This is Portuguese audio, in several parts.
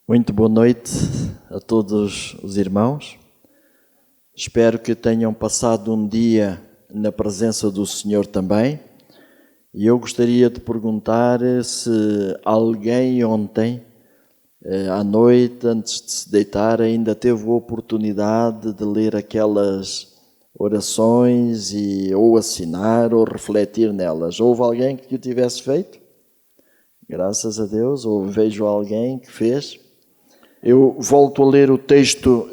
Muito boa noite a todos os irmãos. Espero que tenham passado um dia na presença do Senhor também. E eu gostaria de perguntar se alguém ontem, à noite, antes de se deitar, ainda teve a oportunidade de ler aquelas orações ou assinar ou refletir nelas. Houve alguém que o tivesse feito? Graças a Deus, ou vejo alguém que fez. Eu volto a ler o texto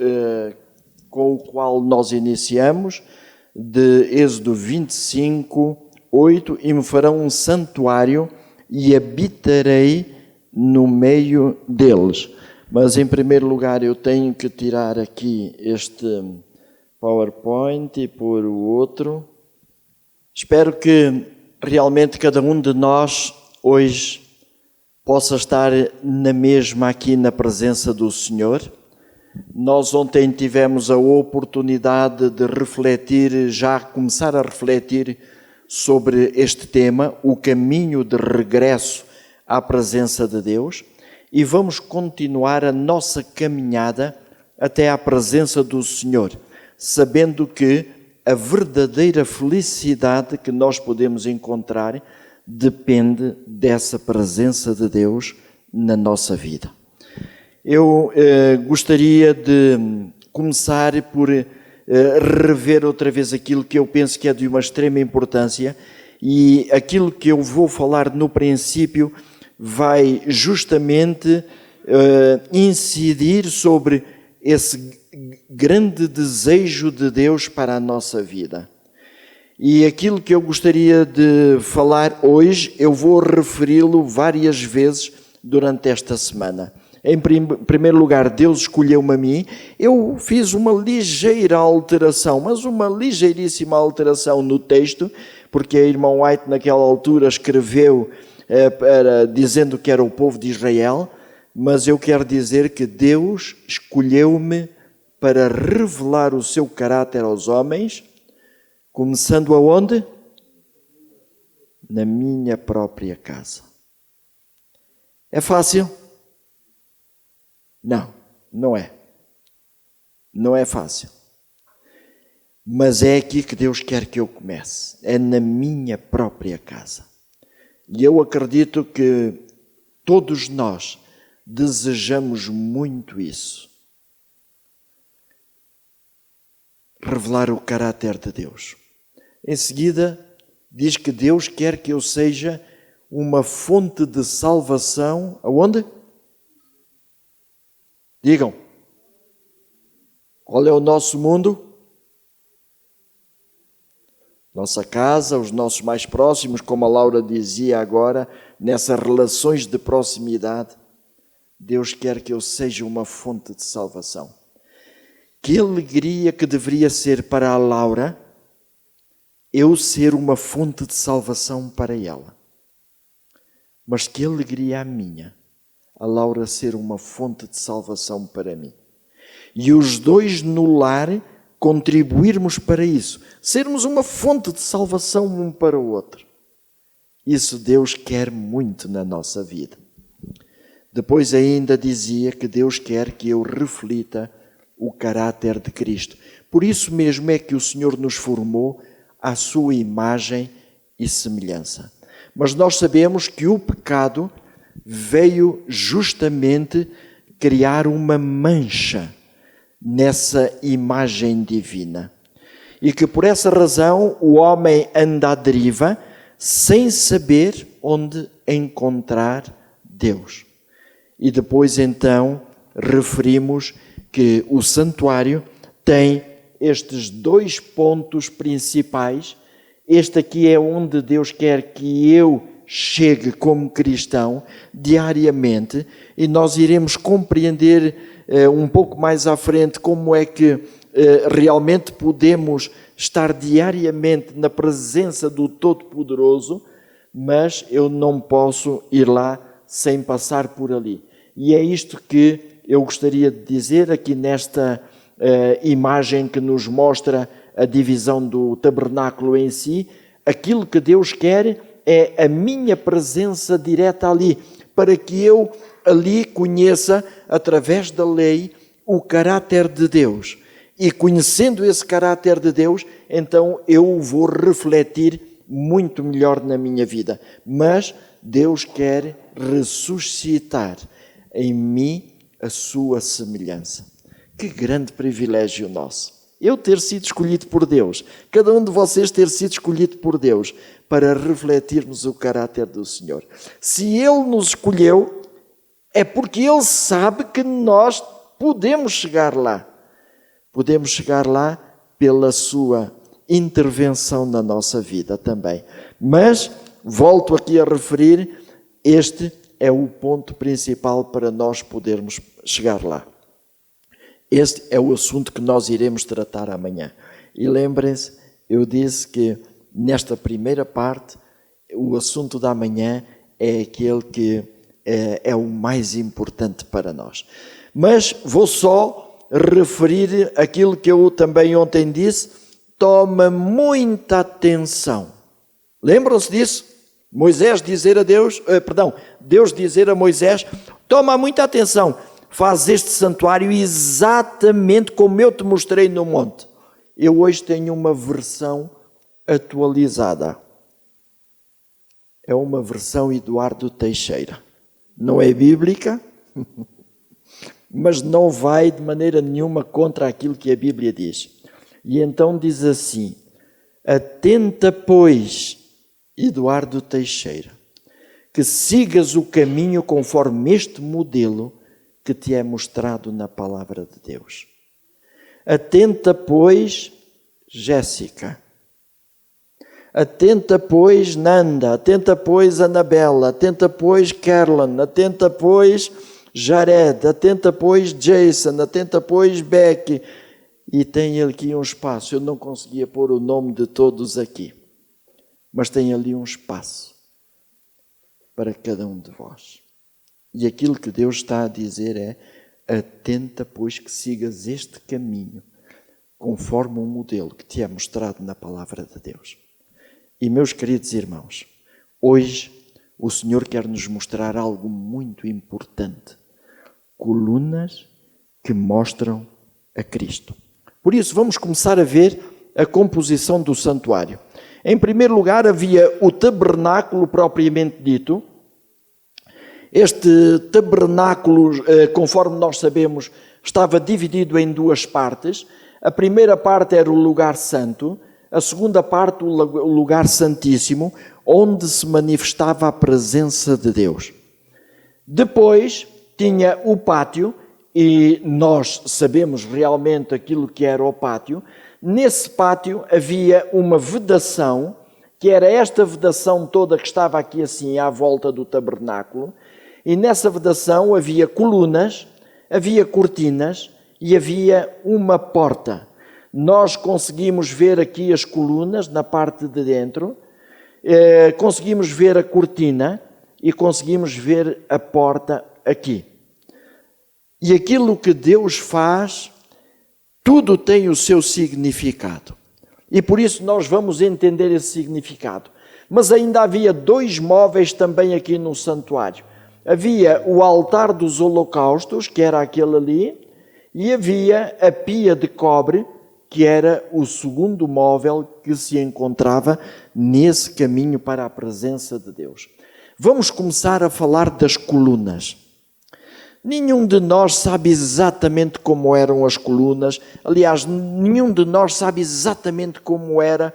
com o qual nós iniciamos, de Êxodo 25, 8, e me farão um santuário e habitarei no meio deles. Mas em primeiro lugar eu tenho que tirar aqui este PowerPoint e pôr o outro. Espero que realmente cada um de nós hoje possa estar na mesma aqui na presença do Senhor. Nós ontem tivemos a oportunidade de refletir, já começar a refletir sobre este tema, o caminho de regresso à presença de Deus, e vamos continuar a nossa caminhada até à presença do Senhor, sabendo que a verdadeira felicidade que nós podemos encontrar depende dessa presença de Deus na nossa vida. Eu gostaria de começar por rever outra vez aquilo que eu penso que é de uma extrema importância, e aquilo que eu vou falar no princípio vai justamente incidir sobre esse grande desejo de Deus para a nossa vida. E aquilo que eu gostaria de falar hoje, eu vou referi-lo várias vezes durante esta semana. Em primeiro lugar, Deus escolheu-me a mim. Eu fiz uma ligeira alteração, mas uma ligeiríssima alteração no texto, porque a irmã White naquela altura escreveu dizendo que era o povo de Israel, mas eu quero dizer que Deus escolheu-me para revelar o seu caráter aos homens, começando aonde? Na minha própria casa. É fácil? Não, não é. Não é fácil. Mas é aqui que Deus quer que eu comece. É na minha própria casa. E eu acredito que todos nós desejamos muito isso. Revelar o caráter de Deus. Em seguida, diz que Deus quer que eu seja uma fonte de salvação. Aonde? Digam. Qual é o nosso mundo? Nossa casa, os nossos mais próximos, como a Laura dizia agora, nessas relações de proximidade. Deus quer que eu seja uma fonte de salvação. Que alegria que deveria ser para a Laura eu ser uma fonte de salvação para ela. Mas que alegria a minha, a Laura ser uma fonte de salvação para mim. E os dois no lar contribuirmos para isso, sermos uma fonte de salvação um para o outro. Isso Deus quer muito na nossa vida. Depois ainda dizia que Deus quer que eu reflita o caráter de Cristo. Por isso mesmo é que o Senhor nos formou à sua imagem e semelhança. Mas nós sabemos que o pecado veio justamente criar uma mancha nessa imagem divina. E que por essa razão o homem anda à deriva sem saber onde encontrar Deus. E depois então referimos que o santuário tem estes dois pontos principais. Este aqui é onde Deus quer que eu chegue como cristão diariamente, e nós iremos compreender um pouco mais à frente como é que realmente podemos estar diariamente na presença do Todo-Poderoso, mas eu não posso ir lá sem passar por ali. E é isto que eu gostaria de dizer aqui nesta imagem que nos mostra a divisão do tabernáculo em si. Aquilo que Deus quer é a minha presença direta ali, para que eu ali conheça, através da lei, o caráter de Deus. E conhecendo esse caráter de Deus, então eu vou refletir muito melhor na minha vida. Mas Deus quer ressuscitar em mim a sua semelhança. Que grande privilégio nosso. Eu ter sido escolhido por Deus, cada um de vocês ter sido escolhido por Deus, para refletirmos o caráter do Senhor. Se Ele nos escolheu, é porque Ele sabe que nós podemos chegar lá. Podemos chegar lá pela sua intervenção na nossa vida também. Mas, volto aqui a referir, este é o ponto principal para nós podermos chegar lá. Este é o assunto que nós iremos tratar amanhã. E lembrem-se, eu disse que nesta primeira parte, o assunto da manhã é aquele que é o mais importante para nós. Mas vou só referir aquilo que eu também ontem disse. Toma muita atenção. Lembram-se disso? Deus dizer a Moisés, toma muita atenção. Faz este santuário exatamente como eu te mostrei no monte. Eu hoje tenho uma versão atualizada. É uma versão Eduardo Teixeira. Não é bíblica, mas não vai de maneira nenhuma contra aquilo que a Bíblia diz. E então diz assim, atenta, pois, Eduardo Teixeira, que sigas o caminho conforme este modelo que te é mostrado na palavra de Deus. Atenta, pois, Jéssica. Atenta, pois, Nanda. Atenta, pois, Anabela. Atenta, pois, Kerlan. Atenta, pois, Jared. Atenta, pois, Jason. Atenta, pois, Becky. E tem aqui um espaço. Eu não conseguia pôr o nome de todos aqui. Mas tem ali um espaço para cada um de vós. E aquilo que Deus está a dizer é, atenta, pois, que sigas este caminho, conforme um modelo que te é mostrado na palavra de Deus. E, meus queridos irmãos, hoje o Senhor quer nos mostrar algo muito importante. Colunas que mostram a Cristo. Por isso, vamos começar a ver a composição do santuário. Em primeiro lugar, havia o tabernáculo propriamente dito. Este tabernáculo, conforme nós sabemos, estava dividido em duas partes. A primeira parte era o lugar santo, a segunda parte o lugar santíssimo, onde se manifestava a presença de Deus. Depois tinha o pátio, e nós sabemos realmente aquilo que era o pátio. Nesse pátio havia uma vedação, que era esta vedação toda que estava aqui assim à volta do tabernáculo. E nessa vedação havia colunas, havia cortinas e havia uma porta. Nós conseguimos ver aqui as colunas na parte de dentro, conseguimos ver a cortina e conseguimos ver a porta aqui. E aquilo que Deus faz, tudo tem o seu significado. E por isso nós vamos entender esse significado. Mas ainda havia dois móveis também aqui no santuário. Havia o altar dos holocaustos, que era aquele ali, e havia a pia de cobre, que era o segundo móvel que se encontrava nesse caminho para a presença de Deus. Vamos começar a falar das colunas. Nenhum de nós sabe exatamente como eram as colunas. Aliás, nenhum de nós sabe exatamente como era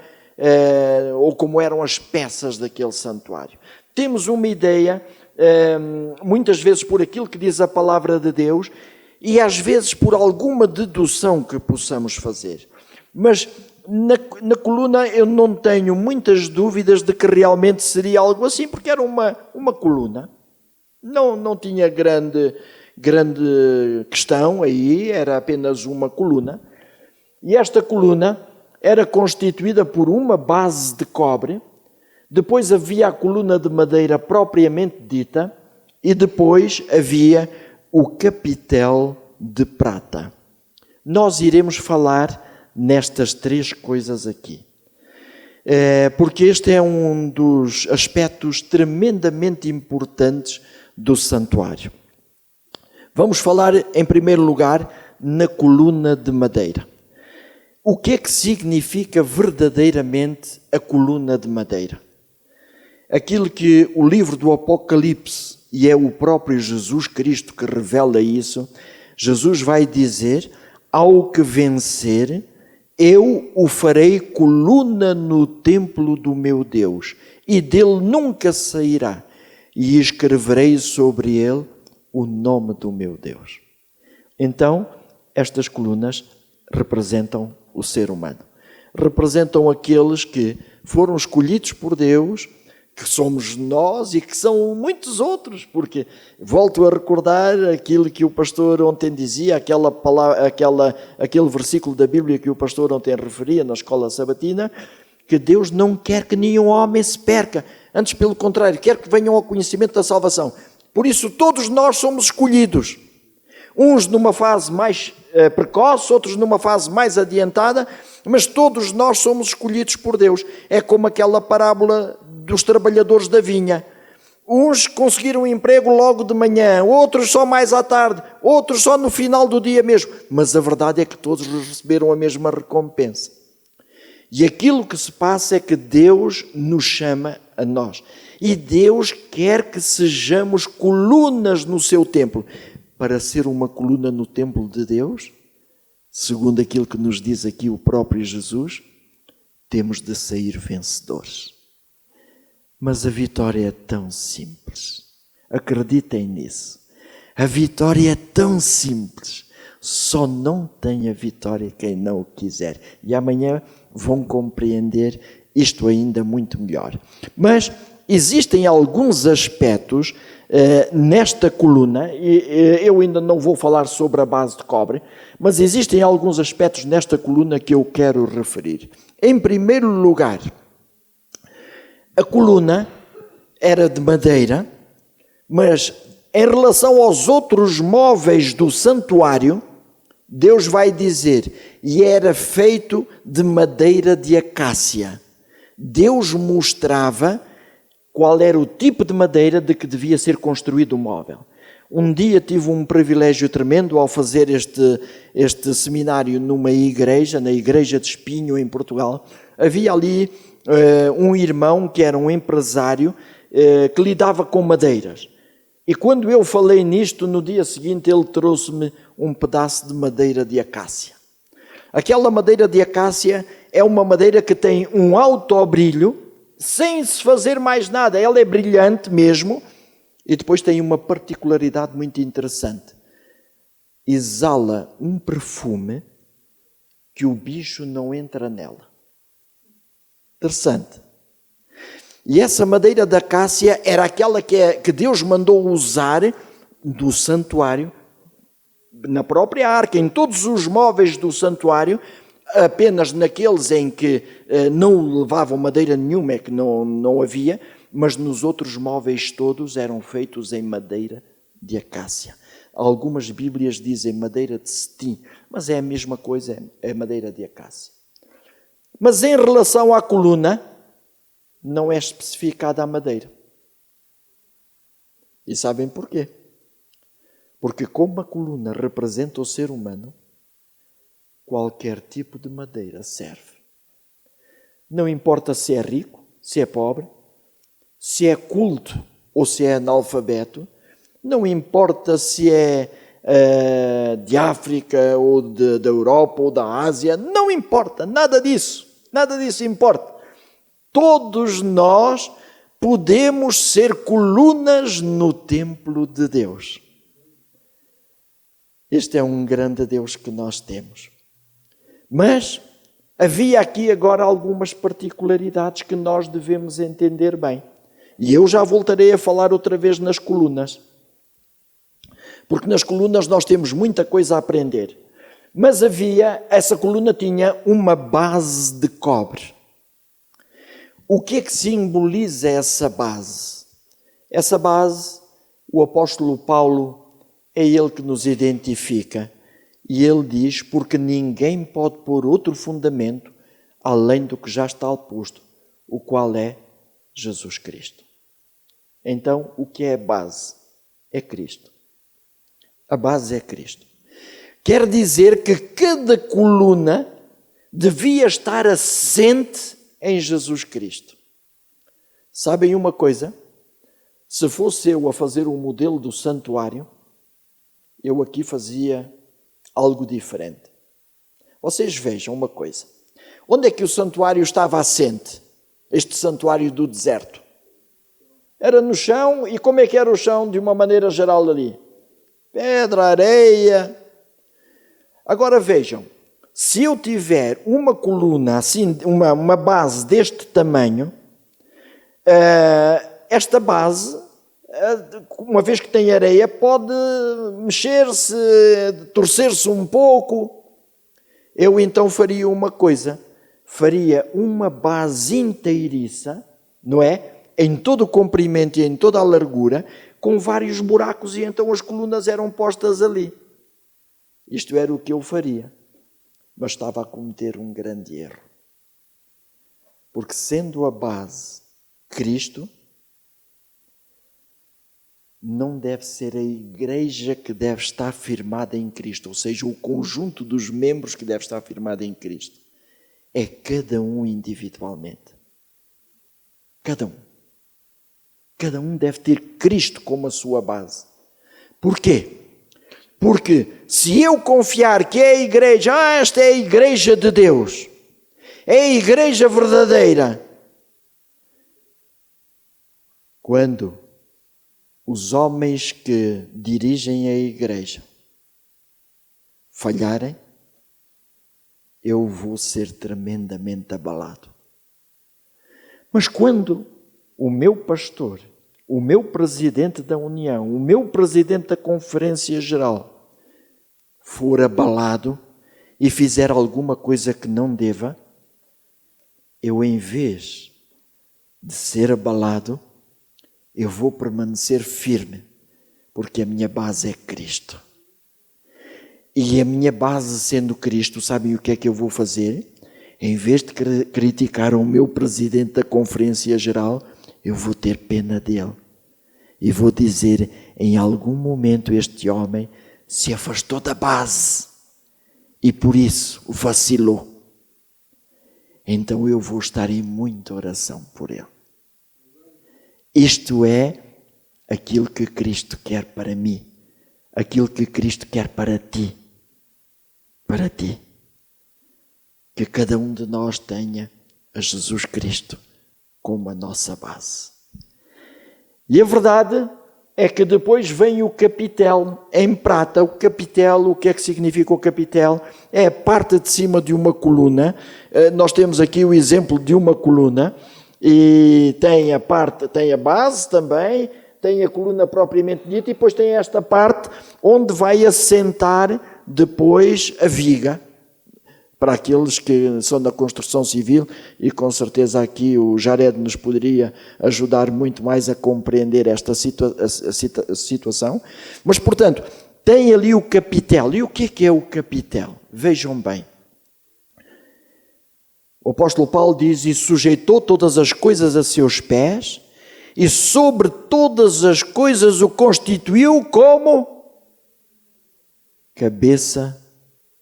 ou como eram as peças daquele santuário. Temos uma ideia, muitas vezes por aquilo que diz a palavra de Deus e às vezes por alguma dedução que possamos fazer. Mas na coluna eu não tenho muitas dúvidas de que realmente seria algo assim, porque era uma coluna. Não tinha grande questão aí, era apenas uma coluna. E esta coluna era constituída por uma base de cobre, depois havia a coluna de madeira propriamente dita, e depois havia o capitel de prata. Nós iremos falar nestas três coisas aqui, porque este é um dos aspectos tremendamente importantes do santuário. Vamos falar, em primeiro lugar, na coluna de madeira. O que é que significa verdadeiramente a coluna de madeira? Aquilo que o livro do Apocalipse, e é o próprio Jesus Cristo que revela isso, Jesus vai dizer: ao que vencer, eu o farei coluna no templo do meu Deus, e dele nunca sairá, e escreverei sobre ele o nome do meu Deus. Então, estas colunas representam o ser humano. Representam aqueles que foram escolhidos por Deus, que somos nós e que são muitos outros, porque volto a recordar aquilo que o pastor ontem dizia, aquele versículo da Bíblia que o pastor ontem referia na escola sabatina, que Deus não quer que nenhum homem se perca, antes pelo contrário, quer que venham ao conhecimento da salvação. Por isso todos nós somos escolhidos, uns numa fase mais precoce, outros numa fase mais adiantada, mas todos nós somos escolhidos por Deus. É como aquela parábola dos trabalhadores da vinha. Uns conseguiram emprego logo de manhã, outros só mais à tarde, outros só no final do dia mesmo. Mas a verdade é que todos receberam a mesma recompensa. E aquilo que se passa é que Deus nos chama a nós. E Deus quer que sejamos colunas no seu templo. Para ser uma coluna no templo de Deus, segundo aquilo que nos diz aqui o próprio Jesus, temos de sair vencedores. Mas a vitória é tão simples. Acreditem nisso. A vitória é tão simples. Só não tem a vitória quem não o quiser. E amanhã vão compreender isto ainda muito melhor. Mas existem alguns aspectos nesta coluna, e eu ainda não vou falar sobre a base de cobre, mas existem alguns aspectos nesta coluna que eu quero referir. Em primeiro lugar, a coluna era de madeira, mas em relação aos outros móveis do santuário, Deus vai dizer, e era feito de madeira de acácia. Deus mostrava qual era o tipo de madeira de que devia ser construído o móvel. Um dia tive um privilégio tremendo ao fazer este seminário numa igreja, na igreja de Espinho, em Portugal. Havia ali um irmão que era um empresário que lidava com madeiras. E quando eu falei nisto, no dia seguinte ele trouxe-me um pedaço de madeira de acácia. Aquela madeira de acácia é uma madeira que tem um alto brilho, sem se fazer mais nada. Ela é brilhante mesmo, e depois tem uma particularidade muito interessante. Exala um perfume que o bicho não entra nela. Interessante. E essa madeira da acácia era aquela que Deus mandou usar do santuário, na própria arca, em todos os móveis do santuário, apenas naqueles em que não levavam madeira nenhuma, é que não havia, mas nos outros móveis todos eram feitos em madeira de acácia. Algumas Bíblias dizem madeira de cetim, mas é a mesma coisa, é madeira de acácia. Mas em relação à coluna, não é especificada a madeira. E sabem porquê? Porque como a coluna representa o ser humano, qualquer tipo de madeira serve. Não importa se é rico, se é pobre, se é culto ou se é analfabeto, não importa se é de África ou da Europa ou da Ásia, não importa, nada disso importa. Todos nós podemos ser colunas no templo de Deus. Este é um grande Deus que nós temos. Mas havia aqui agora algumas particularidades que nós devemos entender bem. E eu já voltarei a falar outra vez nas colunas. Porque nas colunas nós temos muita coisa a aprender. Mas essa coluna tinha uma base de cobre. O que é que simboliza essa base? Essa base, o apóstolo Paulo, é ele que nos identifica. E ele diz, porque ninguém pode pôr outro fundamento além do que já está posto, o qual é Jesus Cristo. Então, o que é a base? é Cristo. A base é Cristo. Quer dizer que cada coluna devia estar assente em Jesus Cristo. Sabem uma coisa? Se fosse eu a fazer um modelo do santuário, eu aqui fazia algo diferente. Vocês vejam uma coisa. Onde é que o santuário estava assente? Este santuário do deserto. Era no chão, e como é que era o chão de uma maneira geral ali? Pedra, areia. Agora vejam, se eu tiver uma coluna assim, uma base deste tamanho, esta base, uma vez que tem areia, pode mexer-se, torcer-se um pouco. Eu então faria uma coisa, faria uma base inteiriça, não é? Em todo o comprimento e em toda a largura, com vários buracos, e então as colunas eram postas ali. Isto era o que eu faria. Mas estava a cometer um grande erro. Porque sendo a base Cristo, não deve ser a igreja que deve estar firmada em Cristo, ou seja, o conjunto dos membros que deve estar firmado em Cristo. É cada um individualmente. Cada um. Cada um deve ter Cristo como a sua base. Porquê? Porque se eu confiar que é a igreja, esta é a igreja de Deus, é a igreja verdadeira, quando os homens que dirigem a igreja falharem, eu vou ser tremendamente abalado. Mas quando o meu pastor, o meu presidente da União, o meu presidente da Conferência Geral for abalado e fizer alguma coisa que não deva, eu, em vez de ser abalado, eu vou permanecer firme, porque a minha base é Cristo. E a minha base sendo Cristo, sabem o que é que eu vou fazer? Em vez de criticar o meu presidente da Conferência Geral, eu vou ter pena dele. E vou dizer, em algum momento este homem se afastou da base e por isso vacilou. Então eu vou estar em muita oração por ele. Isto é aquilo que Cristo quer para mim, aquilo que Cristo quer para ti. Para ti. Que cada um de nós tenha a Jesus Cristo como a nossa base. E a verdade é que depois vem o capitel em prata. O capitel, o que é que significa o capitel? É a parte de cima de uma coluna. Nós temos aqui o exemplo de uma coluna e tem a base também, tem a coluna propriamente dita e depois tem esta parte onde vai assentar depois a viga. Para aqueles que são da construção civil, e com certeza aqui o Jared nos poderia ajudar muito mais a compreender esta situação. Mas, portanto, tem ali o capitel. E o que é o capitel? Vejam bem. O apóstolo Paulo diz, e sujeitou todas as coisas a seus pés, e sobre todas as coisas o constituiu como cabeça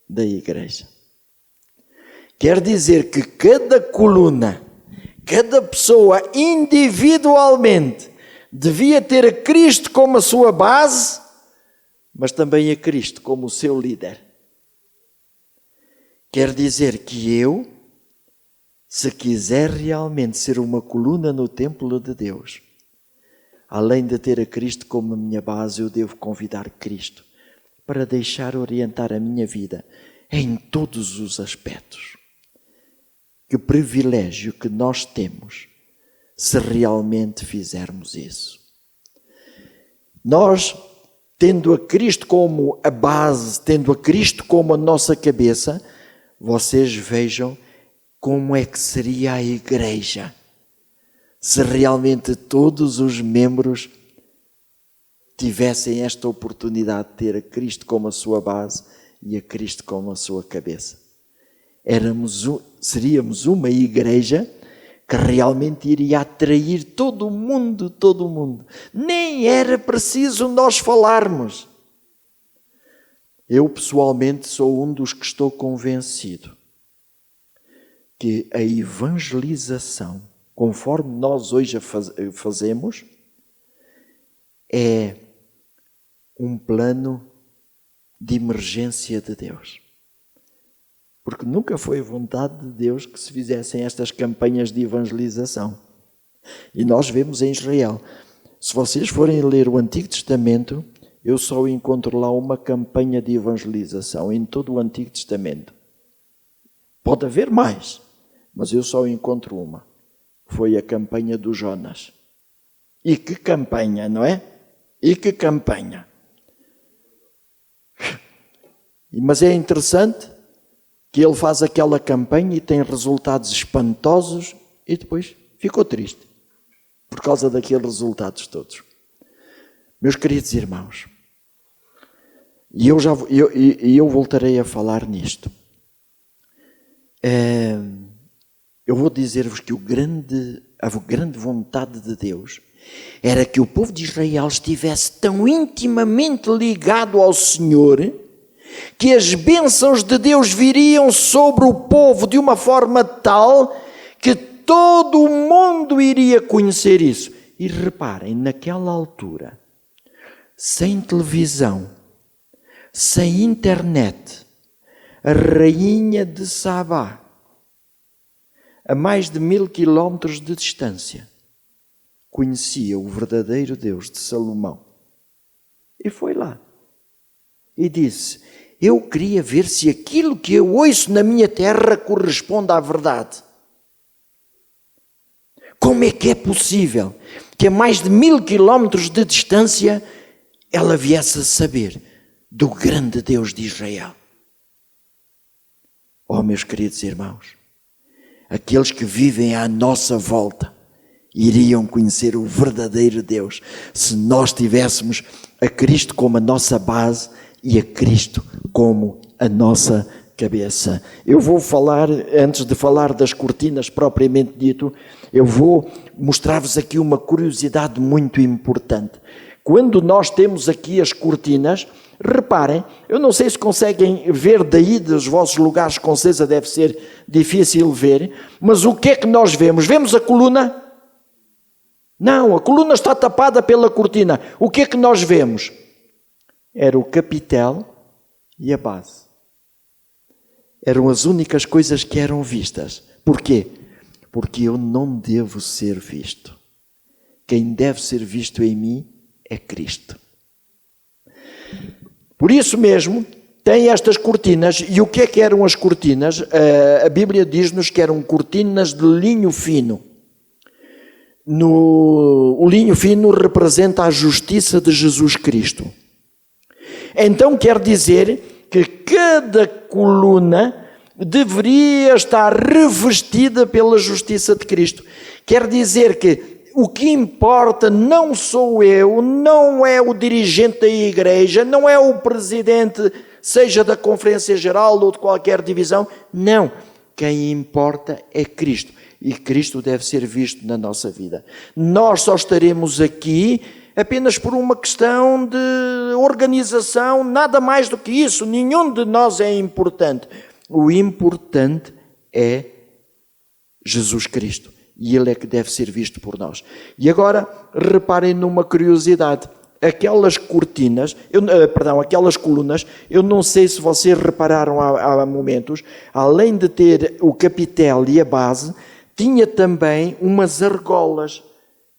da igreja. Quer dizer que cada coluna, cada pessoa individualmente devia ter a Cristo como a sua base, mas também a Cristo como o seu líder. Quer dizer que eu, se quiser realmente ser uma coluna no templo de Deus, além de ter a Cristo como a minha base, eu devo convidar Cristo para deixar orientar a minha vida em todos os aspectos. Que privilégio que nós temos se realmente fizermos isso. Nós, tendo a Cristo como a base, tendo a Cristo como a nossa cabeça, vocês vejam como é que seria a igreja se realmente todos os membros tivessem esta oportunidade de ter a Cristo como a sua base e a Cristo como a sua cabeça. Seríamos uma igreja que realmente iria atrair todo o mundo, todo o mundo. Nem era preciso nós falarmos. Eu, pessoalmente, sou um dos que estou convencido que a evangelização, conforme nós hoje a fazemos, é um plano de emergência de Deus. Porque nunca foi vontade de Deus que se fizessem estas campanhas de evangelização. E nós vemos em Israel. Se vocês forem ler o Antigo Testamento, eu só encontro lá uma campanha de evangelização em todo o Antigo Testamento. Pode haver mais, mas eu só encontro uma. Foi a campanha do Jonas. E que campanha, não é? E que campanha. Mas é interessante que ele faz aquela campanha e tem resultados espantosos e depois ficou triste por causa daqueles resultados todos. Meus queridos irmãos, e eu voltarei a falar nisto. Eu vou dizer-vos que a grande vontade de Deus era que o povo de Israel estivesse tão intimamente ligado ao Senhor que as bênçãos de Deus viriam sobre o povo de uma forma tal que todo o mundo iria conhecer isso. E reparem, naquela altura, sem televisão, sem internet, a rainha de Sabá, a mais de 1000 quilómetros de distância, conhecia o verdadeiro Deus de Salomão. E foi lá. E disse: eu queria ver se aquilo que eu ouço na minha terra corresponde à verdade. Como é que é possível que a mais de 1000 quilómetros de distância ela viesse a saber do grande Deus de Israel? Oh, meus queridos irmãos, aqueles que vivem à nossa volta iriam conhecer o verdadeiro Deus se nós tivéssemos a Cristo como a nossa base e a Cristo como a nossa cabeça. Eu vou falar, antes de falar das cortinas propriamente dito, eu vou mostrar-vos aqui uma curiosidade muito importante. Quando nós temos aqui as cortinas, reparem, eu não sei se conseguem ver daí dos vossos lugares, com certeza deve ser difícil ver, mas o que é que nós vemos? Vemos a coluna? Não, a coluna está tapada pela cortina. O que é que nós vemos? Era o capitel e a base. Eram as únicas coisas que eram vistas. Porquê? Porque eu não devo ser visto. Quem deve ser visto em mim é Cristo. Por isso mesmo, tem estas cortinas. E o que é que eram as cortinas? A Bíblia diz-nos que eram cortinas de linho fino. O linho fino representa a justiça de Jesus Cristo. Então quer dizer que cada coluna deveria estar revestida pela justiça de Cristo. Quer dizer que o que importa não sou eu, não é o dirigente da igreja, não é o presidente, seja da Conferência Geral ou de qualquer divisão. Não. Quem importa é Cristo. E Cristo deve ser visto na nossa vida. Nós só estaremos aqui apenas por uma questão de organização, nada mais do que isso. Nenhum de nós é importante. O importante é Jesus Cristo. E Ele é que deve ser visto por nós. E agora, reparem numa curiosidade. Aquelas cortinas, aquelas colunas, eu não sei se vocês repararam há momentos, além de ter o capitel e a base, tinha também umas argolas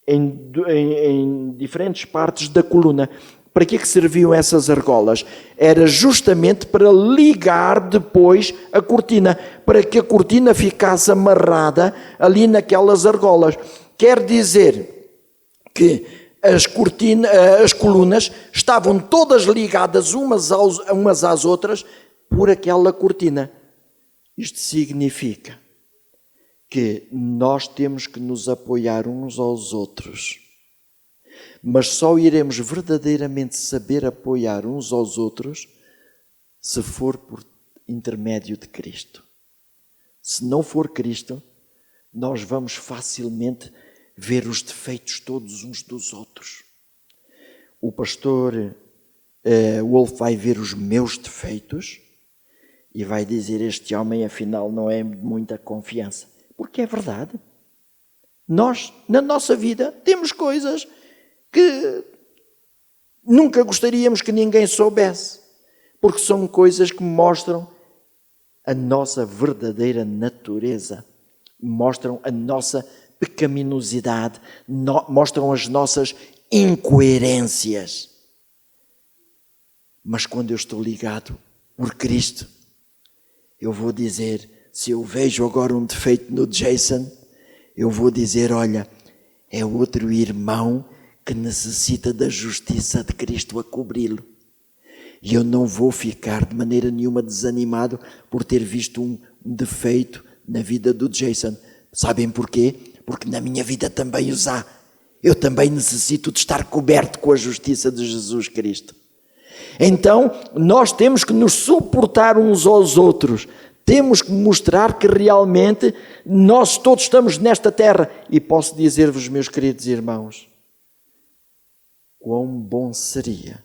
em diferentes partes da coluna. Para que serviam essas argolas? Era justamente para ligar depois a cortina, para que a cortina ficasse amarrada ali naquelas argolas. Quer dizer que as colunas estavam todas ligadas umas às outras por aquela cortina. Isto significa que nós temos que nos apoiar uns aos outros, mas só iremos verdadeiramente saber apoiar uns aos outros se for por intermédio de Cristo. Se não for Cristo, nós vamos facilmente ver os defeitos todos uns dos outros. O pastor Wolf vai ver os meus defeitos e vai dizer: este homem afinal não é de muita confiança. Porque é verdade. Nós, na nossa vida, temos coisas que nunca gostaríamos que ninguém soubesse, porque são coisas que mostram a nossa verdadeira natureza, mostram a nossa pecaminosidade, mostram as nossas incoerências. Mas quando eu estou ligado por Cristo, eu vou dizer, se eu vejo agora um defeito no Jason, eu vou dizer: olha, é outro irmão que necessita da justiça de Cristo a cobri-lo. E eu não vou ficar de maneira nenhuma desanimado por ter visto um defeito na vida do Jason. Sabem porquê? Porque na minha vida também os há. Eu também necessito de estar coberto com a justiça de Jesus Cristo. Então, nós temos que nos suportar uns aos outros. Temos que mostrar que realmente nós todos estamos nesta terra. E posso dizer-vos, meus queridos irmãos, quão bom seria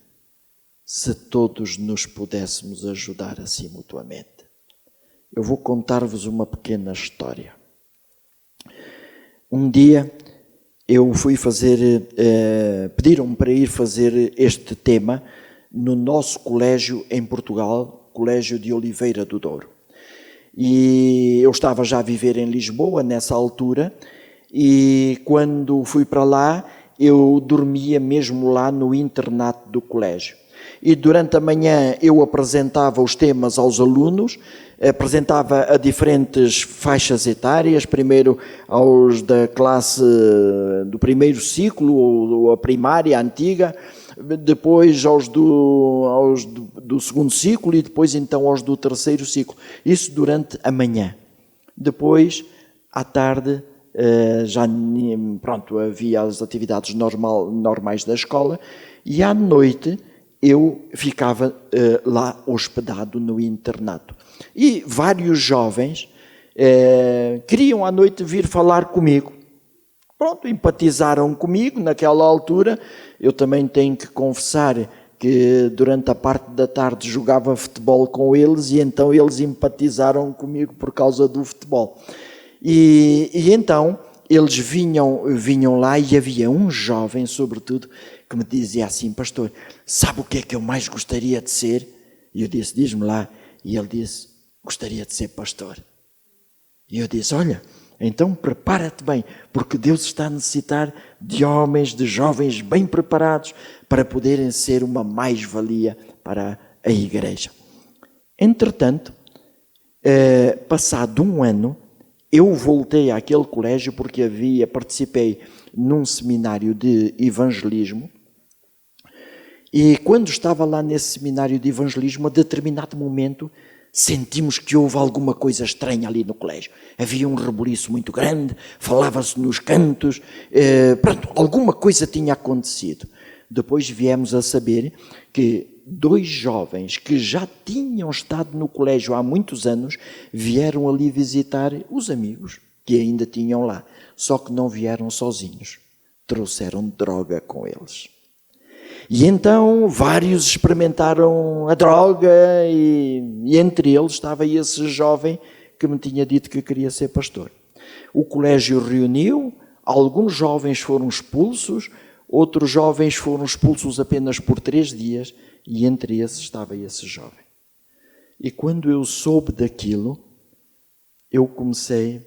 se todos nos pudéssemos ajudar assim mutuamente. Eu vou contar-vos uma pequena história. Um dia eu fui fazer, pediram-me para ir fazer este tema no nosso colégio em Portugal, Colégio de Oliveira do Douro. E eu estava já a viver em Lisboa nessa altura, e quando fui para lá, eu dormia mesmo lá no internato do colégio. E durante a manhã eu apresentava os temas aos alunos, apresentava a diferentes faixas etárias, primeiro aos da classe do primeiro ciclo, ou a primária, a antiga, depois aos do segundo ciclo e depois então aos do terceiro ciclo. Isso durante a manhã. Depois, à tarde, havia as atividades normais da escola, e à noite eu ficava lá hospedado no internato. E vários jovens queriam à noite vir falar comigo. Pronto, empatizaram comigo naquela altura. Eu também tenho que confessar que durante a parte da tarde jogava futebol com eles, e então eles empatizaram comigo por causa do futebol. E então eles vinham lá, e havia um jovem, sobretudo, que me dizia assim: pastor, sabe o que é que eu mais gostaria de ser? E eu disse: diz-me lá. E ele disse: gostaria de ser pastor. E eu disse: olha, então prepara-te bem, porque Deus está a necessitar de homens, de jovens bem preparados para poderem ser uma mais-valia para a igreja. Entretanto, passado um ano, eu voltei àquele colégio porque participei num seminário de evangelismo, e quando estava lá nesse seminário de evangelismo, a determinado momento, sentimos que houve alguma coisa estranha ali no colégio. Havia um rebuliço muito grande, falava-se nos cantos, alguma coisa tinha acontecido. Depois viemos a saber que 2 jovens que já tinham estado no colégio há muitos anos vieram ali visitar os amigos que ainda tinham lá. Só que não vieram sozinhos, trouxeram droga com eles. E então vários experimentaram a droga, e entre eles estava esse jovem que me tinha dito que queria ser pastor. O colégio reuniu, alguns jovens foram expulsos, outros jovens foram expulsos apenas por 3 dias, e entre esses estava esse jovem. E quando eu soube daquilo, eu comecei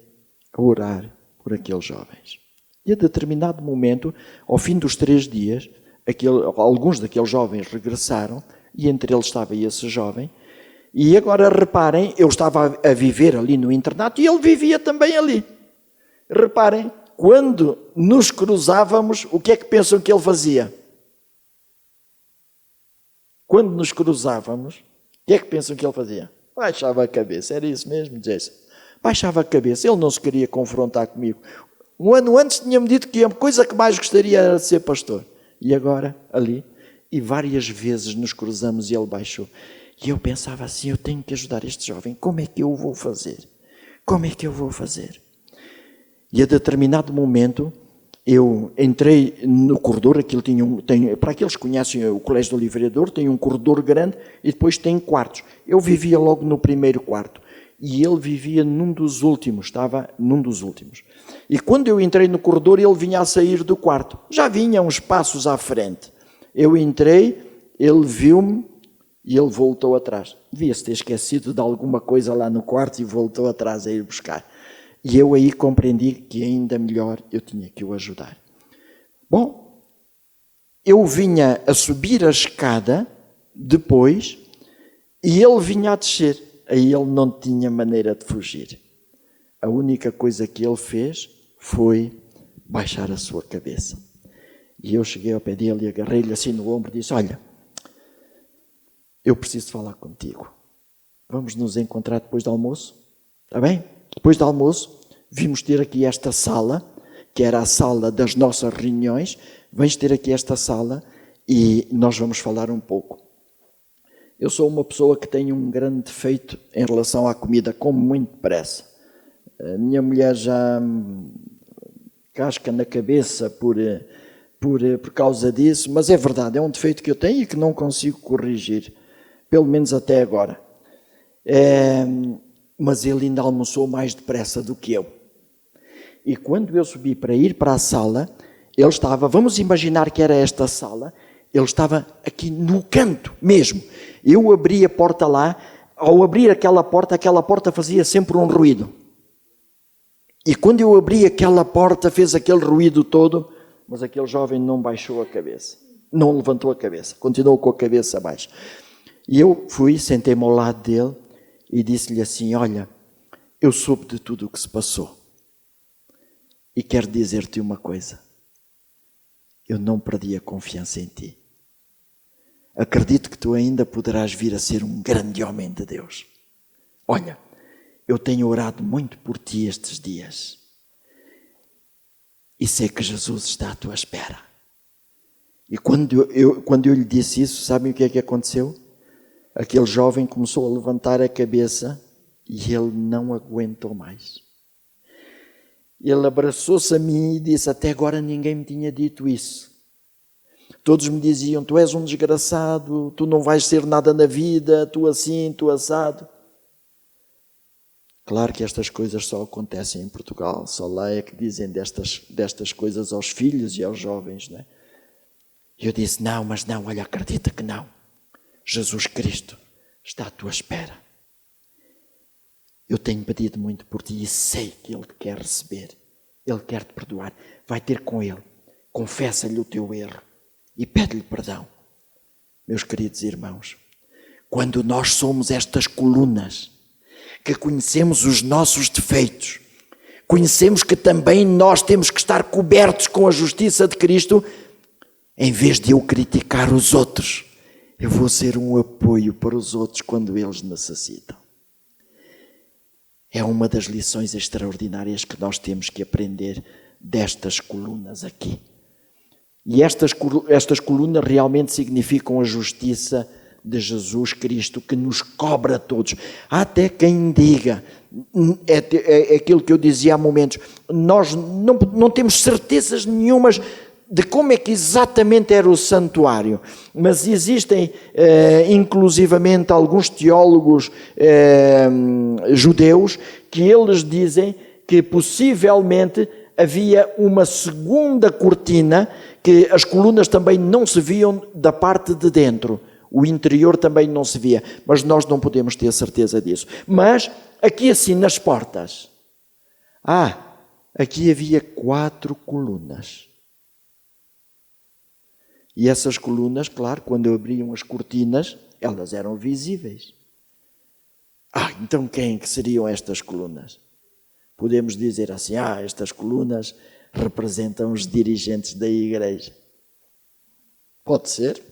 a orar por aqueles jovens. E a determinado momento, ao fim dos 3 dias, alguns daqueles jovens regressaram, e entre eles estava esse jovem. E agora reparem, eu estava a viver ali no internato e ele vivia também ali. Reparem, quando nos cruzávamos, o que é que pensam que ele fazia? Quando nos cruzávamos, o que é que pensam que ele fazia? Baixava a cabeça. Era isso mesmo, Jason? Baixava a cabeça. Ele não se queria confrontar comigo. Um ano antes tinha-me dito que a coisa que mais gostaria era de ser pastor. E agora, ali, e várias vezes nos cruzamos e ele baixou. E eu pensava assim: eu tenho que ajudar este jovem. Como é que eu vou fazer? Como é que eu vou fazer? E a determinado momento, eu entrei no corredor, aquilo para aqueles que conhecem o Colégio do Livrador, tem um corredor grande e depois tem quartos. Eu vivia logo no primeiro quarto e ele vivia num dos últimos, estava num dos últimos. E quando eu entrei no corredor, ele vinha a sair do quarto. Já vinha uns passos à frente. Eu entrei, ele viu-me e ele voltou atrás. Devia-se ter esquecido de alguma coisa lá no quarto e voltou atrás a ir buscar. E eu aí compreendi que ainda melhor eu tinha que o ajudar. Bom, eu vinha a subir a escada depois e ele vinha a descer. Aí ele não tinha maneira de fugir. A única coisa que ele fez foi baixar a sua cabeça. E eu cheguei ao pé dele e agarrei-lhe assim no ombro e disse: olha, eu preciso falar contigo. Vamos nos encontrar depois do almoço? Está bem? Depois do almoço, vimos ter aqui esta sala, que era a sala das nossas reuniões. Vens ter aqui esta sala e nós vamos falar um pouco. Eu sou uma pessoa que tem um grande defeito em relação à comida, como muito depressa. A minha mulher já casca na cabeça por causa disso, mas é verdade, é um defeito que eu tenho e que não consigo corrigir, pelo menos até agora. Mas ele ainda almoçou mais depressa do que eu. E quando eu subi para ir para a sala, ele estava, vamos imaginar que era esta sala, ele estava aqui no canto mesmo. Eu abri a porta lá, ao abrir aquela porta fazia sempre um ruído. E quando eu abri aquela porta, fez aquele ruído todo, mas aquele jovem não baixou a cabeça, não levantou a cabeça, continuou com a cabeça baixa. E eu fui, sentei-me ao lado dele e disse-lhe assim: olha, eu soube de tudo o que se passou e quero dizer-te uma coisa, eu não perdi a confiança em ti. Acredito que tu ainda poderás vir a ser um grande homem de Deus. Olha, eu tenho orado muito por ti estes dias e sei que Jesus está à tua espera. E quando eu lhe disse isso, sabem o que é que aconteceu? Aquele jovem começou a levantar a cabeça e ele não aguentou mais. Ele abraçou-se a mim e disse: até agora ninguém me tinha dito isso. Todos me diziam: tu és um desgraçado, tu não vais ser nada na vida, tu assim, tu assado. Claro que estas coisas só acontecem em Portugal, só lá é que dizem destas coisas aos filhos e aos jovens, não é? E eu disse: não, mas não, olha, acredita que não. Jesus Cristo está à tua espera. Eu tenho pedido muito por ti e sei que Ele te quer receber. Ele quer te perdoar. Vai ter com Ele. Confessa-lhe o teu erro e pede-lhe perdão. Meus queridos irmãos, quando nós somos estas colunas, que conhecemos os nossos defeitos, conhecemos que também nós temos que estar cobertos com a justiça de Cristo, em vez de eu criticar os outros, eu vou ser um apoio para os outros quando eles necessitam. É uma das lições extraordinárias que nós temos que aprender destas colunas aqui. E estas colunas realmente significam a justiça de Jesus Cristo, que nos cobra a todos. Há até quem diga, é aquilo que eu dizia há momentos, nós não temos certezas nenhumas de como é que exatamente era o santuário, mas existem inclusivamente alguns teólogos judeus que eles dizem que possivelmente havia uma segunda cortina, que as colunas também não se viam da parte de dentro, o interior também não se via, mas nós não podemos ter certeza disso. Mas aqui assim nas portas, aqui havia 4 colunas. E essas colunas, claro, quando abriam as cortinas, elas eram visíveis. Então quem que seriam estas colunas? Podemos dizer assim, estas colunas representam os dirigentes da igreja. Pode ser,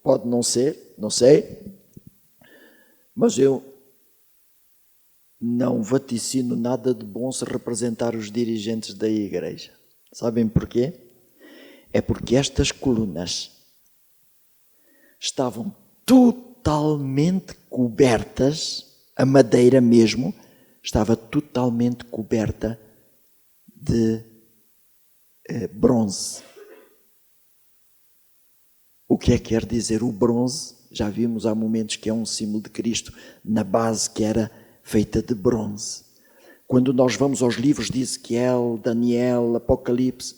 pode não ser, não sei. Mas eu não vaticino nada de bom se representar os dirigentes da igreja. Sabem porquê? É porque estas colunas estavam totalmente cobertas, a madeira mesmo, estava totalmente coberta de bronze. O que é que quer dizer o bronze? Já vimos há momentos que é um símbolo de Cristo, na base que era feita de bronze. Quando nós vamos aos livros de Ezequiel, Daniel, Apocalipse,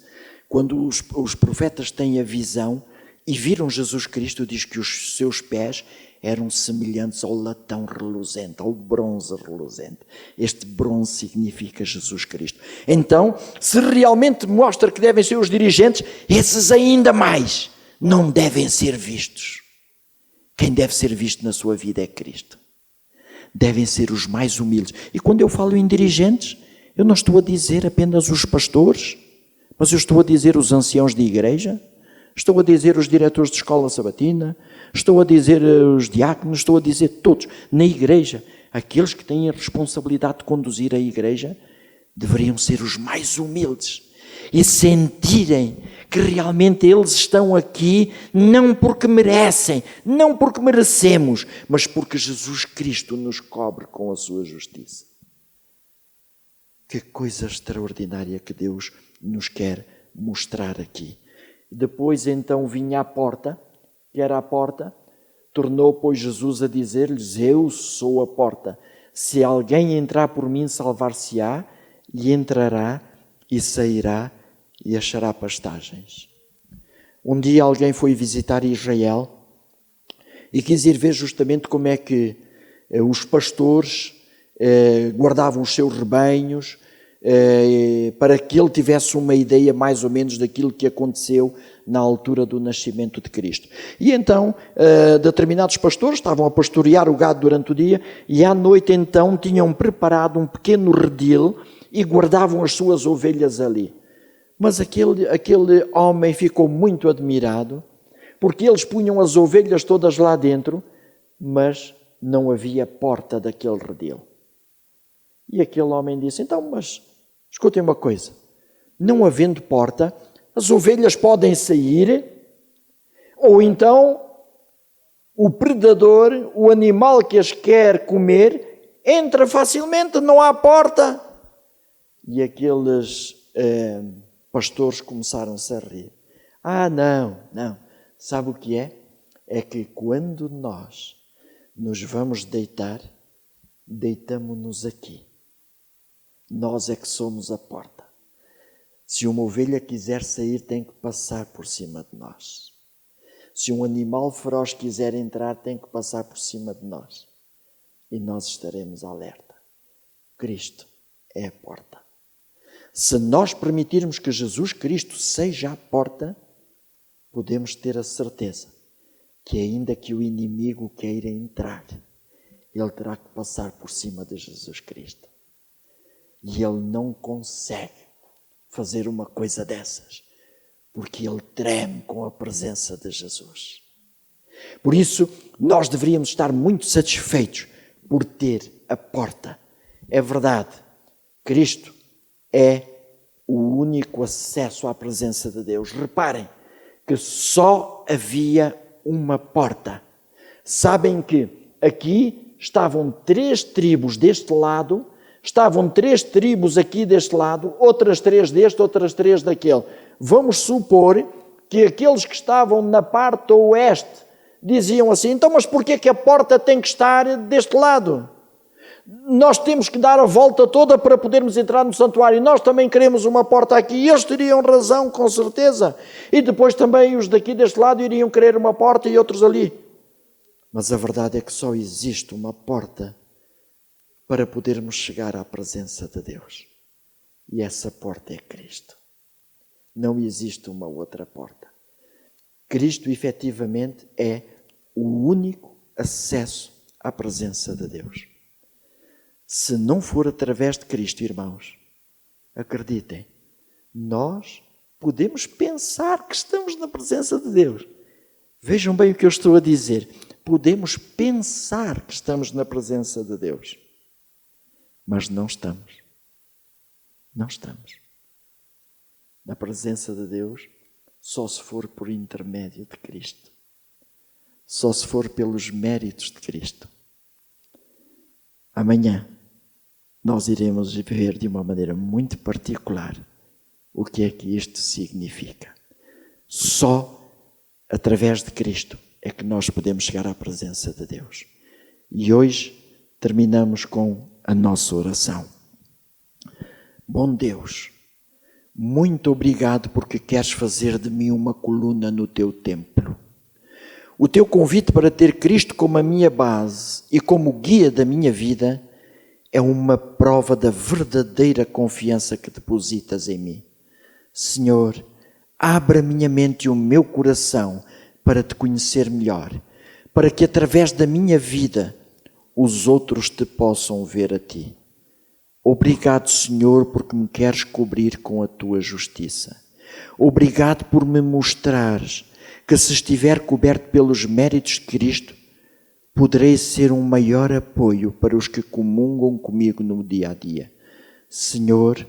quando os profetas têm a visão e viram Jesus Cristo, diz que os seus pés eram semelhantes ao latão reluzente, ao bronze reluzente. Este bronze significa Jesus Cristo. Então, se realmente mostra que devem ser os dirigentes, esses ainda mais não devem ser vistos. Quem deve ser visto na sua vida é Cristo. Devem ser os mais humildes. E quando eu falo em dirigentes, eu não estou a dizer apenas os pastores, mas eu estou a dizer os anciãos de igreja, estou a dizer os diretores de escola sabatina, estou a dizer os diáconos, estou a dizer todos. Na igreja, aqueles que têm a responsabilidade de conduzir a igreja, deveriam ser os mais humildes e sentirem que realmente eles estão aqui não porque merecem, não porque merecemos, mas porque Jesus Cristo nos cobre com a sua justiça. Que coisa extraordinária que Deus nos quer mostrar aqui. Depois então vinha a porta, que era a porta, tornou, pois, Jesus a dizer-lhes: eu sou a porta. Se alguém entrar por mim, salvar-se-á, e entrará e sairá e achará pastagens. Um dia alguém foi visitar Israel e quis ir ver justamente como é que os pastores guardavam os seus rebanhos, para que ele tivesse uma ideia mais ou menos daquilo que aconteceu na altura do nascimento de Cristo. E então, determinados pastores estavam a pastorear o gado durante o dia e à noite então tinham preparado um pequeno redil e guardavam as suas ovelhas ali. Mas aquele homem ficou muito admirado, porque eles punham as ovelhas todas lá dentro, mas não havia porta daquele redil. E aquele homem disse: então, mas escutem uma coisa, não havendo porta, as ovelhas podem sair, ou então o predador, o animal que as quer comer, entra facilmente, não há porta. E aqueles pastores começaram-se a rir. Não. Sabe o que é? É que quando nós nos vamos deitar, deitamo-nos aqui. Nós é que somos a porta. Se uma ovelha quiser sair, tem que passar por cima de nós. Se um animal feroz quiser entrar, tem que passar por cima de nós. E nós estaremos alerta. Cristo é a porta. Se nós permitirmos que Jesus Cristo seja a porta, podemos ter a certeza que ainda que o inimigo queira entrar, ele terá que passar por cima de Jesus Cristo. E ele não consegue fazer uma coisa dessas, porque ele treme com a presença de Jesus. Por isso, nós deveríamos estar muito satisfeitos por ter a porta. É verdade, Cristo é o único acesso à presença de Deus. Reparem que só havia uma porta. Sabem que aqui estavam 3 tribos deste lado, estavam 3 tribos aqui deste lado, outras 3 deste, outras 3 daquele. Vamos supor que aqueles que estavam na parte oeste diziam assim: então, mas porquê que a porta tem que estar deste lado? Nós temos que dar a volta toda para podermos entrar no santuário. Nós também queremos uma porta aqui. E eles teriam razão, com certeza. E depois também os daqui deste lado iriam querer uma porta e outros ali. Mas a verdade é que só existe uma porta para podermos chegar à presença de Deus. E essa porta é Cristo. Não existe uma outra porta. Cristo, efetivamente, é o único acesso à presença de Deus. Se não for através de Cristo, irmãos, acreditem, nós podemos pensar que estamos na presença de Deus. Vejam bem o que eu estou a dizer. Podemos pensar que estamos na presença de Deus, mas não estamos. Não estamos. Na presença de Deus, só se for por intermédio de Cristo. Só se for pelos méritos de Cristo. Amanhã, nós iremos ver de uma maneira muito particular o que é que isto significa. Só através de Cristo é que nós podemos chegar à presença de Deus. E hoje terminamos com a nossa oração. Bom Deus, muito obrigado porque queres fazer de mim uma coluna no teu templo. O teu convite para ter Cristo como a minha base e como guia da minha vida é uma prova da verdadeira confiança que depositas em mim. Senhor, abre a minha mente e o meu coração para te conhecer melhor, para que através da minha vida os outros te possam ver a ti. Obrigado, Senhor, porque me queres cobrir com a tua justiça. Obrigado por me mostrares que se estiver coberto pelos méritos de Cristo, poderei ser um maior apoio para os que comungam comigo no dia a dia. Senhor,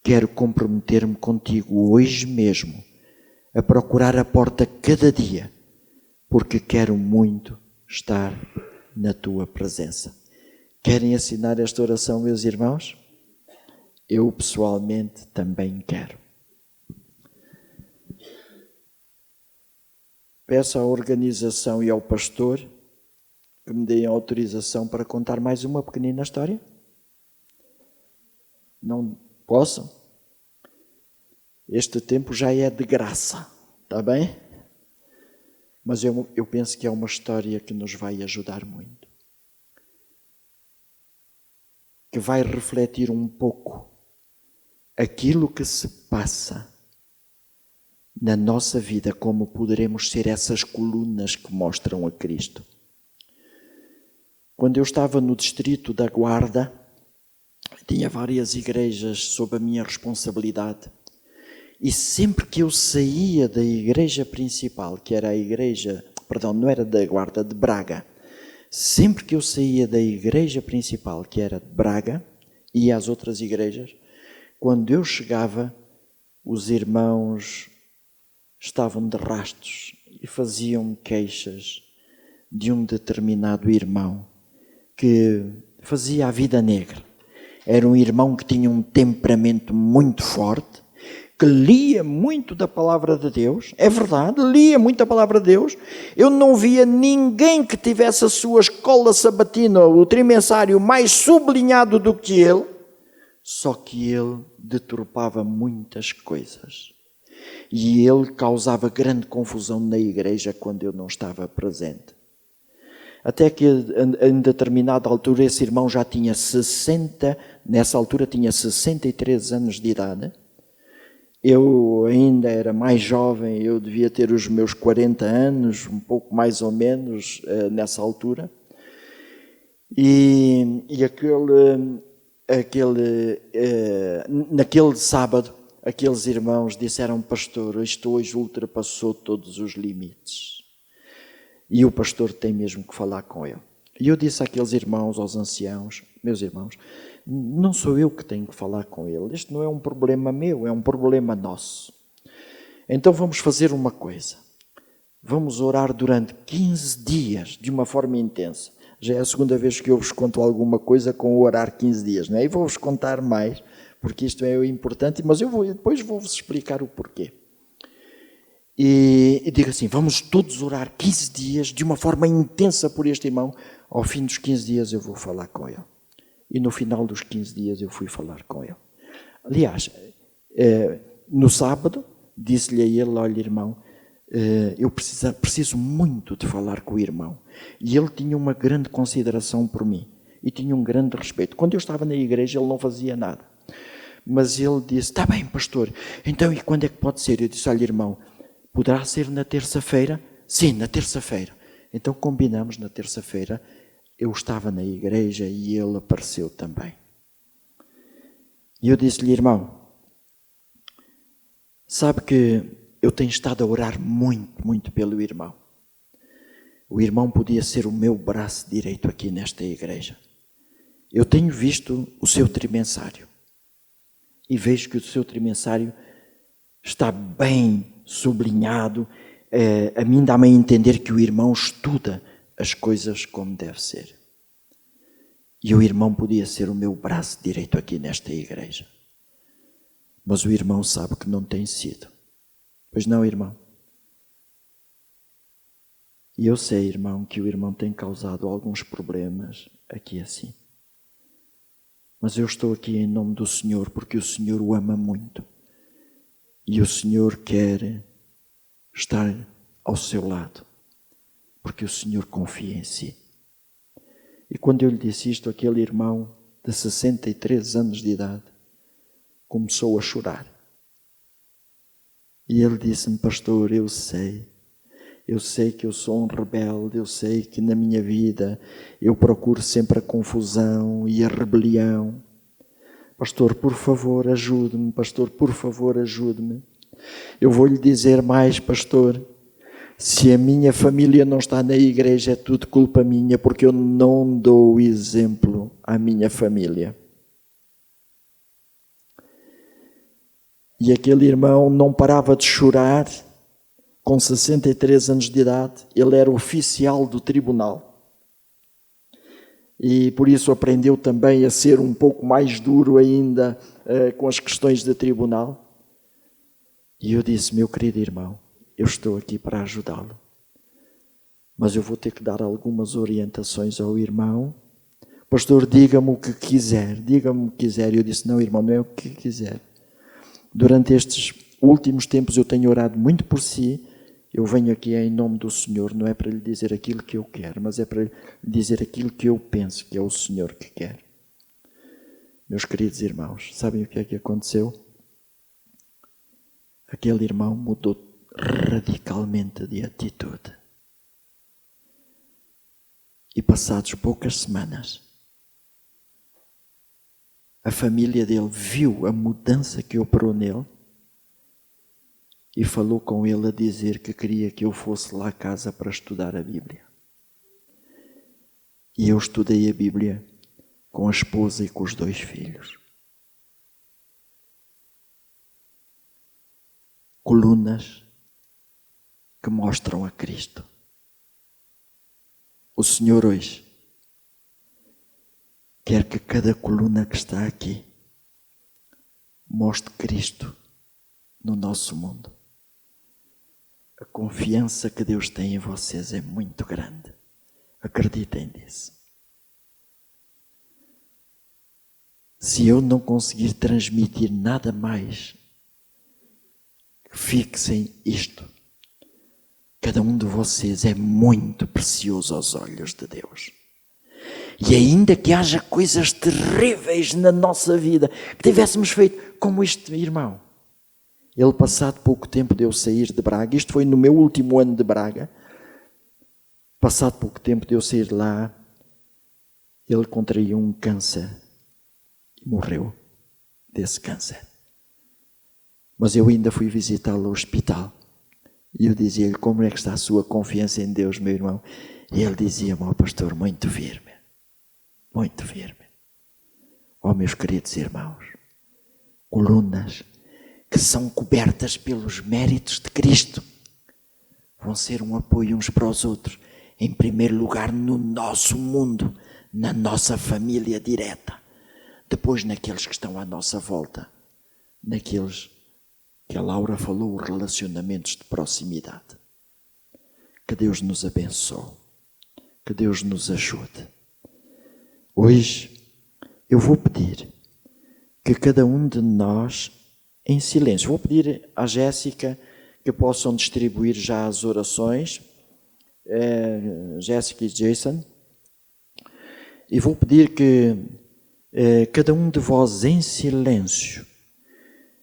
quero comprometer-me contigo hoje mesmo a procurar a porta cada dia, porque quero muito estar na tua presença. Querem assinar esta oração, meus irmãos? Eu pessoalmente também quero. Peço à organização e ao pastor que me deem autorização para contar mais uma pequenina história. Não posso? Este tempo já é de graça, está bem? Mas eu penso que é uma história que nos vai ajudar muito. Que vai refletir um pouco aquilo que se passa na nossa vida, como poderemos ser essas colunas que mostram a Cristo. Quando eu estava no distrito da Guarda, tinha várias igrejas sob a minha responsabilidade. E sempre que eu saía da igreja principal, que era a igreja, perdão, não era da Guarda, de Braga. Sempre que eu saía da igreja principal, que era de Braga, ia às outras igrejas, quando eu chegava, os irmãos estavam de rastos e faziam queixas de um determinado irmão que fazia a vida negra. Era um irmão que tinha um temperamento muito forte, que lia muito da palavra de Deus, é verdade, lia muito a palavra de Deus. Eu não via ninguém que tivesse a sua escola sabatina, o trimensário mais sublinhado do que ele, só que ele deturpava muitas coisas. E ele causava grande confusão na igreja quando eu não estava presente. Até que em determinada altura esse irmão já tinha nessa altura tinha 63 anos de idade. Eu ainda era mais jovem, eu devia ter os meus 40 anos, um pouco mais ou menos nessa altura. E naquele sábado, aqueles irmãos disseram: pastor, isto hoje ultrapassou todos os limites. E o pastor tem mesmo que falar com ele. E eu disse àqueles irmãos, aos anciãos: meus irmãos, não sou eu que tenho que falar com ele. Este não é um problema meu, é um problema nosso. Então vamos fazer uma coisa. Vamos orar durante 15 dias, de uma forma intensa. Já é a segunda vez que eu vos conto alguma coisa com orar 15 dias, não é? E vou-vos contar mais, porque isto é importante, mas depois vou-vos explicar o porquê. E digo assim: vamos todos orar 15 dias, de uma forma intensa por este irmão. Ao fim dos 15 dias eu vou falar com ele. E no final dos 15 dias eu fui falar com ele. Aliás, no sábado, disse-lhe a ele: olha, irmão, eu preciso muito de falar com o irmão. E ele tinha uma grande consideração por mim. E tinha um grande respeito. Quando eu estava na igreja, ele não fazia nada. Mas ele disse: está bem, pastor, então e quando é que pode ser? Eu disse: olha, irmão, poderá ser na terça-feira? Sim, na terça-feira. Então combinamos na terça-feira. Eu estava na igreja e ele apareceu também. E eu disse-lhe: irmão, sabe que eu tenho estado a orar muito, muito pelo irmão. O irmão podia ser o meu braço direito aqui nesta igreja. Eu tenho visto o seu trimensário. E vejo que o seu trimensário está bem sublinhado. A mim dá-me a entender que o irmão estuda as coisas como deve ser. E o irmão podia ser o meu braço direito aqui nesta igreja. Mas o irmão sabe que não tem sido. Pois não, irmão? E eu sei, irmão, que o irmão tem causado alguns problemas aqui assim. Mas eu estou aqui em nome do Senhor, porque o Senhor o ama muito. E o Senhor quer estar ao seu lado, porque o Senhor confia em si. E quando eu lhe disse isto, aquele irmão de 63 anos de idade começou a chorar. E ele disse-me: pastor, eu sei que eu sou um rebelde, eu sei que na minha vida eu procuro sempre a confusão e a rebelião. Pastor, por favor, ajude-me, pastor, por favor, ajude-me. Eu vou lhe dizer mais, pastor, se a minha família não está na igreja é tudo culpa minha, porque eu não dou exemplo à minha família. E aquele irmão não parava de chorar. Com 63 anos de idade, ele era oficial do tribunal. E por isso aprendeu também a ser um pouco mais duro ainda com as questões de tribunal. E eu disse: meu querido irmão, eu estou aqui para ajudá-lo. Mas eu vou ter que dar algumas orientações ao irmão. Pastor, diga-me o que quiser, diga-me o que quiser. E eu disse: não, irmão, não é o que quiser. Durante estes últimos tempos eu tenho orado muito por si. Eu venho aqui em nome do Senhor, não é para lhe dizer aquilo que eu quero, mas é para lhe dizer aquilo que eu penso que é o Senhor que quer. Meus queridos irmãos, sabem o que é que aconteceu? Aquele irmão mudou radicalmente de atitude. E passados poucas semanas, a família dele viu a mudança que operou nele e falou com ele a dizer que queria que eu fosse lá à casa para estudar a Bíblia. E eu estudei a Bíblia com a esposa e com os 2 filhos. Colunas que mostram a Cristo. O Senhor hoje quer que cada coluna que está aqui mostre Cristo no nosso mundo. A confiança que Deus tem em vocês é muito grande. Acreditem nisso. Se eu não conseguir transmitir nada mais, fixem isto. Cada um de vocês é muito precioso aos olhos de Deus. E ainda que haja coisas terríveis na nossa vida, que tivéssemos feito como este irmão. Ele, passado pouco tempo de eu sair de Braga, isto foi no meu último ano de Braga, passado pouco tempo de eu sair de lá, ele contraiu um câncer e morreu desse câncer. Mas eu ainda fui visitá-lo ao hospital e eu dizia-lhe: como é que está a sua confiança em Deus, meu irmão? E ele dizia-me: ó pastor, muito firme, muito firme. Ó meus queridos irmãos, colunas que são cobertas pelos méritos de Cristo vão ser um apoio uns para os outros. Em primeiro lugar no nosso mundo, na nossa família direta. Depois naqueles que estão à nossa volta, naqueles que a Laura falou, relacionamentos de proximidade. Que Deus nos abençoe, que Deus nos ajude. Hoje eu vou pedir que cada um de nós, em silêncio, vou pedir à Jéssica que possam distribuir já as orações, Jéssica e Jason, e vou pedir que cada um de vós em silêncio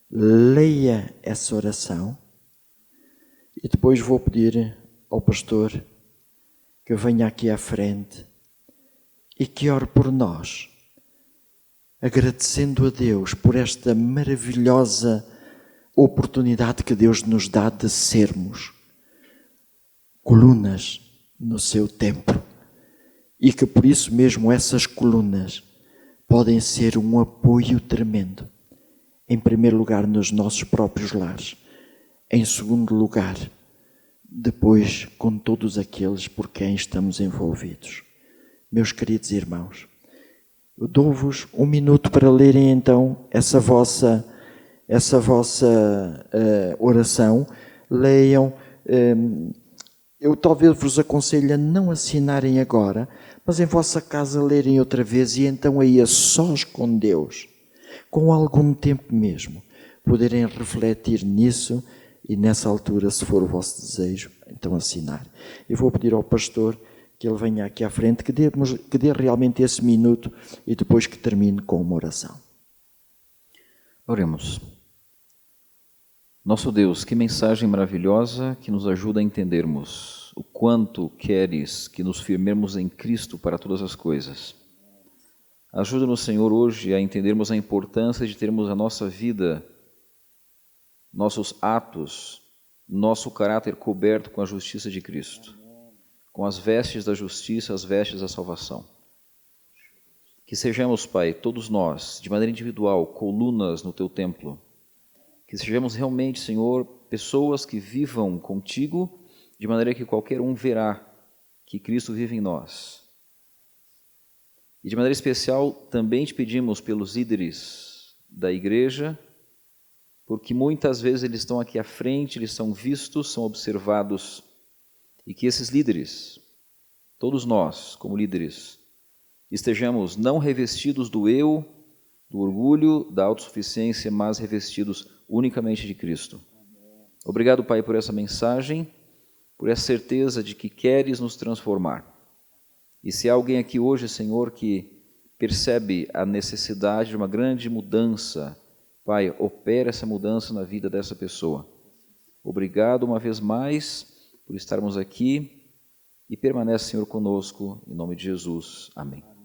leia essa oração e depois vou pedir ao pastor que venha aqui à frente e que ore por nós, agradecendo a Deus por esta maravilhosa oportunidade que Deus nos dá de sermos colunas no seu templo e que por isso mesmo essas colunas podem ser um apoio tremendo. Em primeiro lugar, nos nossos próprios lares. Em segundo lugar, depois com todos aqueles por quem estamos envolvidos. Meus queridos irmãos, eu dou-vos 1 minuto para lerem então essa vossa essa vossa oração, leiam. Eu talvez vos aconselho a não assinarem agora, mas em vossa casa lerem outra vez e então aí a sós com Deus, com algum tempo mesmo, poderem refletir nisso e nessa altura, se for o vosso desejo, então assinar. Eu vou pedir ao pastor que ele venha aqui à frente, que dê realmente esse minuto e depois que termine com uma oração. Oremos. Nosso Deus, que mensagem maravilhosa que nos ajuda a entendermos o quanto queres que nos firmemos em Cristo para todas as coisas. Ajuda-nos, Senhor, hoje a entendermos a importância de termos a nossa vida, nossos atos, nosso caráter coberto com a justiça de Cristo, com as vestes da justiça, as vestes da salvação. Que sejamos, Pai, todos nós, de maneira individual, colunas no Teu templo. Que sejamos realmente, Senhor, pessoas que vivam contigo, de maneira que qualquer um verá que Cristo vive em nós. E de maneira especial, também te pedimos pelos líderes da igreja, porque muitas vezes eles estão aqui à frente, eles são vistos, são observados, e que esses líderes, todos nós, como líderes, estejamos não revestidos do eu, do orgulho, da autossuficiência, mas revestidos unicamente de Cristo. Obrigado, Pai, por essa mensagem, por essa certeza de que queres nos transformar. E se há alguém aqui hoje, Senhor, que percebe a necessidade de uma grande mudança, Pai, opera essa mudança na vida dessa pessoa. Obrigado uma vez mais por estarmos aqui e permanece, Senhor, conosco, em nome de Jesus. Amém.